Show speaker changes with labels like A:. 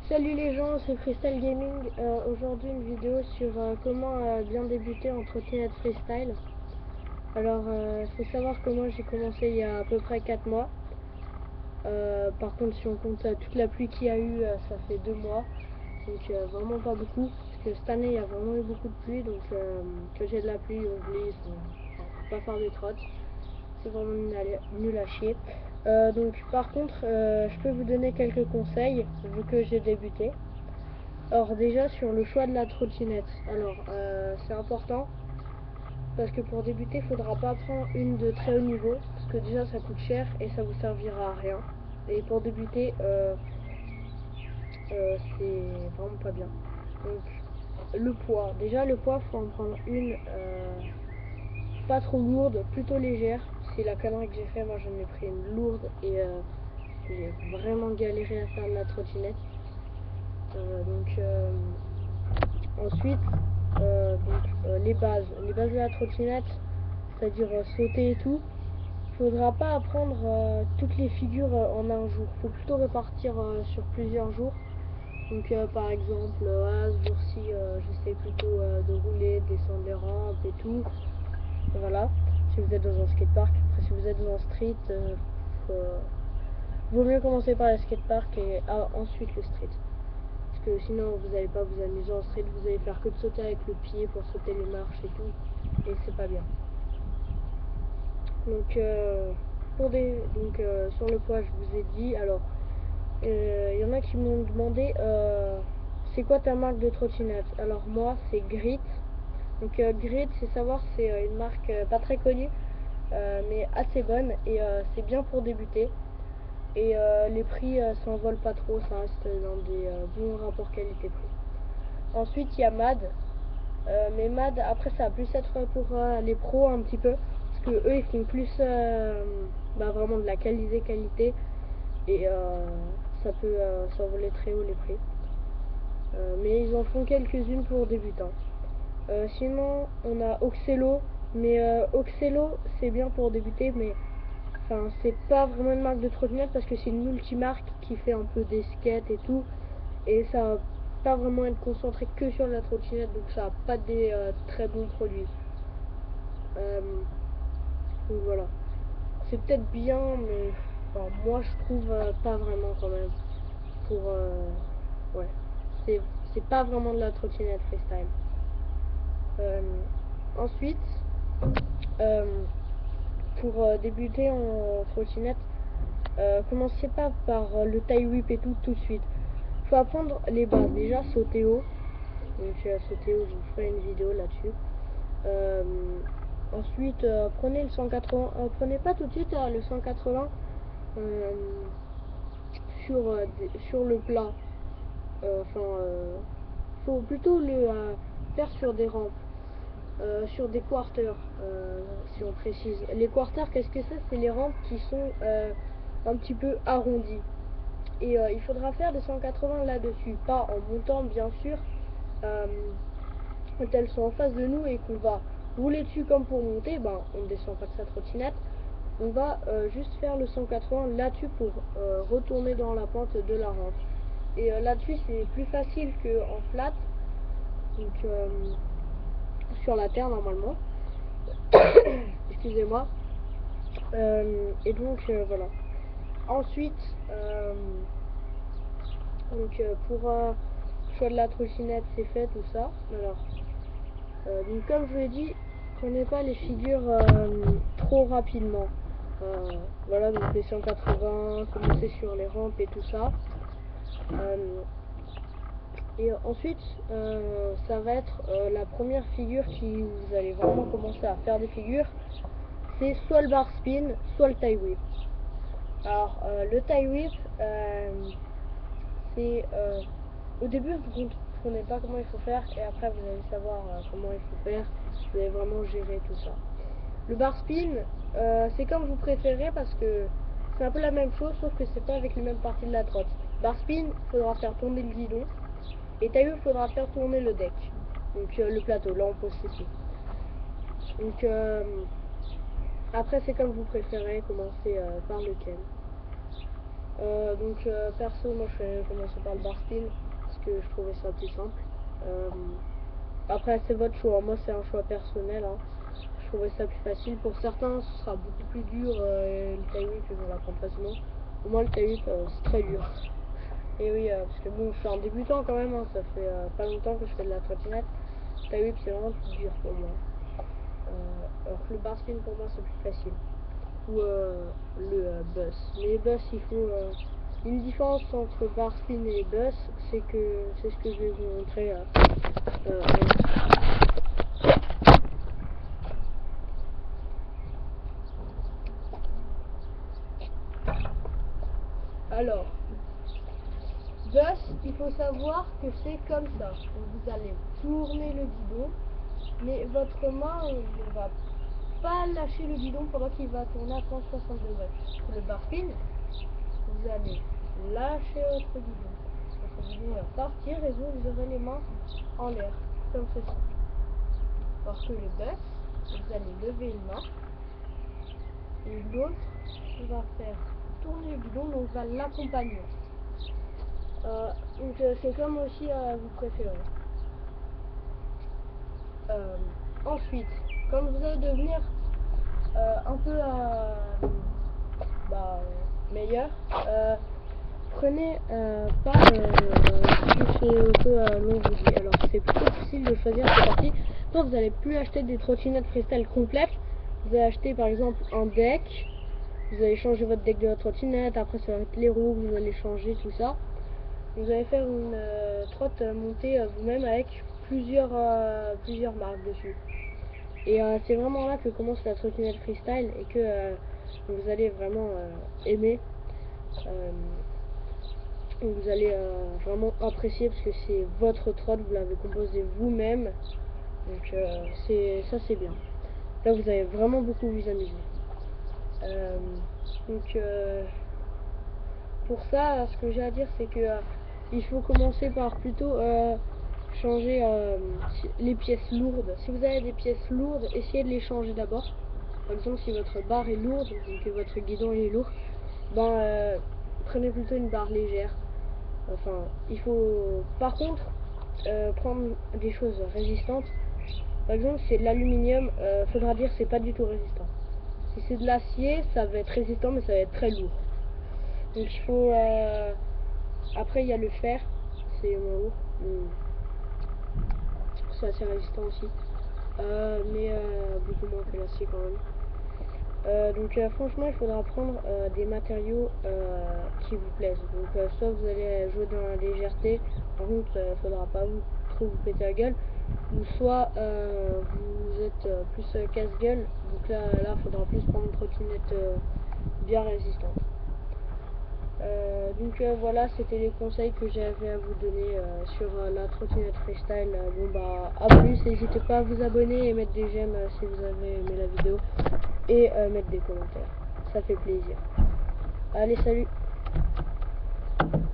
A: Salut les gens, c'est Freestyle Gaming. Aujourd'hui une vidéo sur comment bien débuter en trottinette freestyle. Alors faut savoir que moi j'ai commencé il y a à peu près 4 mois. Par contre si on compte toute la pluie qu'il y a eu, ça fait 2 mois. Donc vraiment pas beaucoup. Parce que cette année il y a vraiment eu beaucoup de pluie. Donc que j'ai de la pluie, on glisse, on peut pas faire des trottes. C'est vraiment nul à chier. Donc par contre je peux vous donner quelques conseils vu que j'ai débuté. Alors déjà sur le choix de la trottinette, alors c'est important parce que pour débuter il faudra pas prendre une de très haut niveau parce que déjà ça coûte cher et ça vous servira à rien. Et pour débuter c'est vraiment pas bien. Donc le poids, déjà le poids faut en prendre une pas trop lourde, plutôt légère. C'est la connerie que j'ai fait, moi j'en ai pris une lourde et j'ai vraiment galéré à faire de la trottinette. Ensuite, les bases de la trottinette, c'est-à-dire sauter et tout, faudra pas apprendre toutes les figures en un jour. Faut plutôt répartir sur plusieurs jours. Donc par exemple, ce jour-ci, j'essaie plutôt de rouler, de descendre les rampes et tout. Voilà. Si vous êtes dans un skatepark, après si vous êtes dans un street, vaut mieux commencer par le skatepark et ensuite le street. Parce que sinon vous n'allez pas vous amuser en street, vous allez faire que de sauter avec le pied pour sauter les marches et tout, et c'est pas bien. Donc, sur le poids je vous ai dit, alors il y en a qui m'ont demandé c'est quoi ta marque de trottinette. Alors moi c'est Grit. Donc Grit c'est savoir, c'est une marque pas très connue mais assez bonne et c'est bien pour débuter. Et les prix s'envolent pas trop, ça reste dans des bons rapports qualité-prix. Ensuite, il y a MAD. Mais MAD, après, ça va plus être pour les pros un petit peu. Parce que eux, ils font plus vraiment de la qualité. Et ça peut s'envoler très haut les prix. Mais ils en font quelques-unes pour débutants. Sinon, on a Oxelo. Mais Oxelo, c'est bien pour débuter, mais enfin, c'est pas vraiment une marque de trottinette parce que c'est une multimarque qui fait un peu des skates et tout. Et ça va pas vraiment être concentré que sur la trottinette, donc ça va pas des très bons produits. Donc voilà. C'est peut-être bien, mais enfin, moi je trouve pas vraiment quand même. Pour. Ouais. C'est pas vraiment de la trottinette freestyle. Euh, Ensuite, euh, pour débuter en trottinette, commencez pas par le tie whip et tout de suite. Faut apprendre les bases. Déjà, sauter haut. Donc, sauter haut, je vous ferai une vidéo là-dessus. Euh, Ensuite, prenez le 180. Prenez pas tout de suite le 180 euh, sur le plat. Faut plutôt le faire sur des rampes. Sur des quarters, si on précise. Les quarters, qu'est-ce que c'est les rampes qui sont un petit peu arrondies. Et il faudra faire des 180 là-dessus, pas en montant bien sûr, quand elles sont en face de nous et qu'on va rouler dessus comme pour monter, ben on ne descend pas de sa trottinette, on va juste faire le 180 là-dessus pour retourner dans la pente de la rampe. Et là-dessus c'est plus facile qu'en flat, donc sur la terre normalement. Excusez-moi. Et donc voilà. Ensuite, pour choix de la trottinette, c'est fait tout ça. Alors, donc comme je vous l'ai dit, prenez pas les figures trop rapidement. Voilà, donc les 180, commencer sur les rampes et tout ça. Et ensuite, ça va être la première figure qui vous allez vraiment commencer à faire des figures. C'est soit le bar spin, soit le tie whip. Alors, le tie whip, c'est au début vous ne comprenez pas comment il faut faire et après vous allez savoir comment il faut faire. Vous allez vraiment gérer tout ça. Le bar spin, c'est comme vous préférez parce que c'est un peu la même chose sauf que c'est pas avec les mêmes parties de la trotte. Bar spin, il faudra faire tourner le guidon et tailleux, il faudra faire tourner le deck. Donc le plateau, là on pose ses sous. Donc après c'est comme vous préférez, commencer par lequel. Perso, moi je commençais par le bar spin parce que je trouvais ça plus simple. Après c'est votre choix, moi c'est un choix personnel, hein. Je trouvais ça plus facile. Pour certains ce sera beaucoup plus dur, le tie whip ils vont l'apprendre facilement. Pour moi le tie whip c'est très dur. Et oui, parce que bon je suis un débutant quand même, hein. Ça fait pas longtemps que je fais de la trottinette. Le tie whip c'est vraiment plus dur pour moi. Alors que le bar spin pour moi c'est plus facile. Ou le bus. Mais bus, il faut une différence entre bar spin et bus, c'est ce que je vais vous montrer. Alors, bus, il faut savoir que c'est comme ça. Donc, vous allez tourner le guidon, mais votre main ne va pas lâcher le guidon pendant qu'il va tourner à 160 degrés. Le bar spin, vous allez lâcher votre guidon. Votre guidon va partir et vous aurez les mains en l'air, comme ceci. Alors que le bus, vous allez lever une main et l'autre va faire tourner le guidon, donc va l'accompagner. C'est comme aussi vous préférez. Ensuite, quand vous allez devenir un peu meilleur, prenez pas ce qui est un peu long vous dis. Alors c'est plutôt difficile de choisir cette partie. Soit vous allez plus acheter des trottinettes freestyle complètes, vous allez acheter par exemple un deck, vous allez changer votre deck de la trottinette, après ça va être les roues, vous allez changer tout ça. Vous allez faire une trotte montée vous-même avec plusieurs marques dessus. Et c'est vraiment là que commence la trottinette freestyle et que vous allez vraiment aimer. Vous allez vraiment apprécier parce que c'est votre trotte, vous l'avez composé vous-même. Donc c'est bien. Là vous allez vraiment beaucoup vous amuser. Donc pour ça, ce que j'ai à dire c'est que il faut commencer par plutôt changer les pièces lourdes. Si vous avez des pièces lourdes, essayez de les changer d'abord. Par exemple, si votre barre est lourde, donc que votre guidon est lourd, prenez plutôt une barre légère. Enfin, il faut par contre prendre des choses résistantes. Par exemple, si c'est de l'aluminium, faudra dire que c'est pas du tout résistant. Si c'est de l'acier, ça va être résistant, mais ça va être très lourd. Donc il faut. Après, il y a le fer, c'est moins lourd. C'est assez résistant aussi, mais beaucoup moins que l'acier quand même. Franchement il faudra prendre des matériaux qui vous plaisent. Donc soit vous allez jouer dans la légèreté, par contre il faudra pas trop vous péter la gueule, ou soit vous êtes plus casse-gueule, donc là il faudra plus prendre une trottinette bien résistante. Voilà, c'était les conseils que j'avais à vous donner sur la trottinette freestyle. À plus, n'hésitez pas à vous abonner et mettre des j'aime si vous avez aimé la vidéo et mettre des commentaires, ça fait plaisir. Allez, salut.